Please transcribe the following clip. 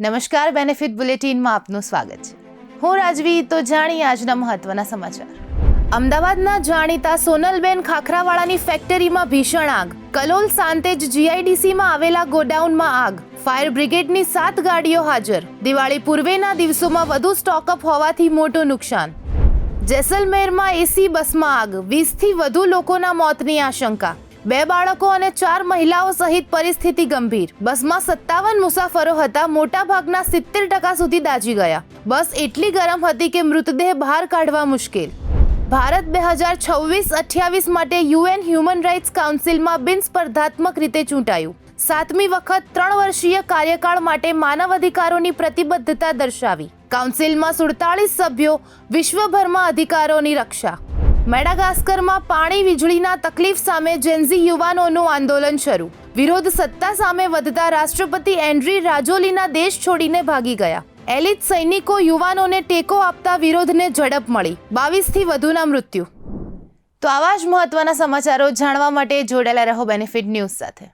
નમસ્કાર, બેનિફિટ બુલેટિનમાં આપનું સ્વાગત છે. હું રાજવી. તો જાણીએ આજના મહત્વના સમાચાર. અમદાવાદના જાણીતા સોનલબેન ખાખરાવાળાની ફેક્ટરીમાં ભીષણ આગ. કલોલ સાંતેજ જીઆઈડીસીમાં આવેલા ગોડાઉનમાં આગ. ફાયર બ્રિગેડની 7 ગાડીઓ હાજર. દિવાળી પૂર્વેના દિવસોમાં વધુ સ્ટોકઅપ હોવાથી મોટું નુકસાન. જેસલમેરમાં એસી બસમાં આગ. 20થી વધુ લોકોના મોતની આશંકા. 2 બાળકો અને 4 મહિલાઓ સહિત પરિસ્થિતિ ગંભીર. બસમાં 57 મુસાફરો હતા. મોટાભાગના 70% સુધી દાઝી ગયા. બસ એટલી ગરમ હતી કે મૃતદેહ બહાર કાઢવા મુશ્કેલ. ભારત 2026-28 માટે યુએન હ્યુમન રાઇટ્સ કાઉન્સિલમાં બિનસ્પર્ધાત્મક રીતે ચૂંટાયું. 7મી વખત 3 વર્ષીય કાર્યકાળ માટે માનવ અધિકારોની પ્રતિબદ્ધતા દર્શાવી. કાઉન્સિલમાં 47 સભ્યો. વિશ્વભરમાં અધિકારોની રક્ષા. મેડાગાસ્કરમાં પાણી વીજળીના તકલીફ સામે જેન્ઝી યુવાનોનું આંદોલન શરૂ. વિરોધ સત્તા સામે વધતા રાષ્ટ્રપતિ એન્ડ્રી રાજોલીના દેશ છોડીને ભાગી ગયા. એલિટ સૈનિકો યુવાનોને ટેકો આપતા વિરોધને ઝડપ મળી. 22થી વધુના મૃત્યુ. તો આવા જ મહત્વના સમાચારો જાણવા માટે જોડાયેલા રહો બેનિફિટ ન્યૂઝ સાથે.